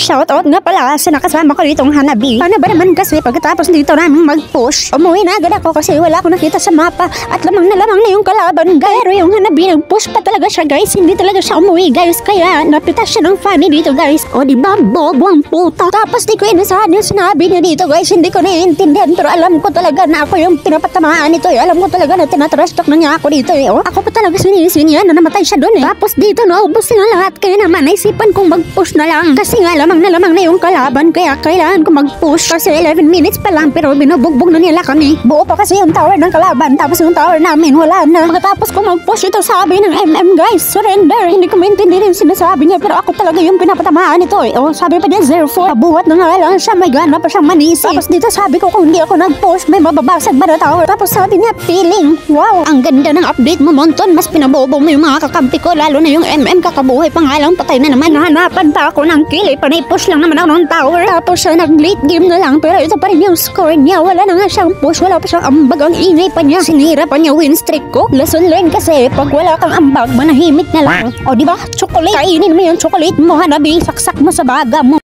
Shoutout nga pala sa nakasama ko ditong Hanabi. Paano ba naman kasi pagkatapos dito namin mag-push, umuwi na agad ako kasi wala akong nakita sa mapa at lamang na yung kalaban. Pero yung Hanabi nag-push pa talaga siya guys, hindi talaga siya umuwi guys, kaya napitas siya ng Fanny dito guys. O diba, bobo ang puta. Tapos di ko inasahan yung sinabi niya dito guys, hindi ko naiintindihan pero alam ko talaga na ako yung pinapatamaan nito eh. Alam ko talaga na tinatrash talk na niya ako dito eh. O, ako pa talaga sinising niya na namatay siya doon eh. Tapos dito naubos na lahat, kaya naman naisipan kong mag-push na lang. Kasi nga lamang na yung kalaban, kaya kailangan ko mag-push. Kasi 11 minutes pa lang pero binubugbog na nila kami. Buo pa kasi yung tower ng kalaban, tapos yung tower namin wala na. Pagkatapos ko mag-push, ito sabi ng MM guys, surrender. Hindi ko maintindihan yung sinasabi niya pero ako talaga yung pinapatamaan nito eh. O sabi pa niya 0-4, buhat na nga lang siya, may gana pa siyang manisi. Tapos dito sabi ko kung hindi ako nag-push, may mababasag ba na tower? Tapos sabi niya feeling, wow, ang ganda ng update mo Monton, mas pinabobo mo yung mga kakampi ko, lalo na yung MM kakabuhay pa nga lang, patay na naman. Nahanapan pa ako ng kill eh, panay-push lang naman ako ng tower. Tapos siya nag-late game na lang pero ito pa rin yung score niya, wala na nga siyang push, wala pa siyang ambag, ang ingay pa niya. Sinira pa niya win streak ko. Lesson learned kasi pag wala kang ambag, manahimik na lang. O diba, chocolate, kainin mo yung chocolate mo Hanabi, saksak mo sa baga mo.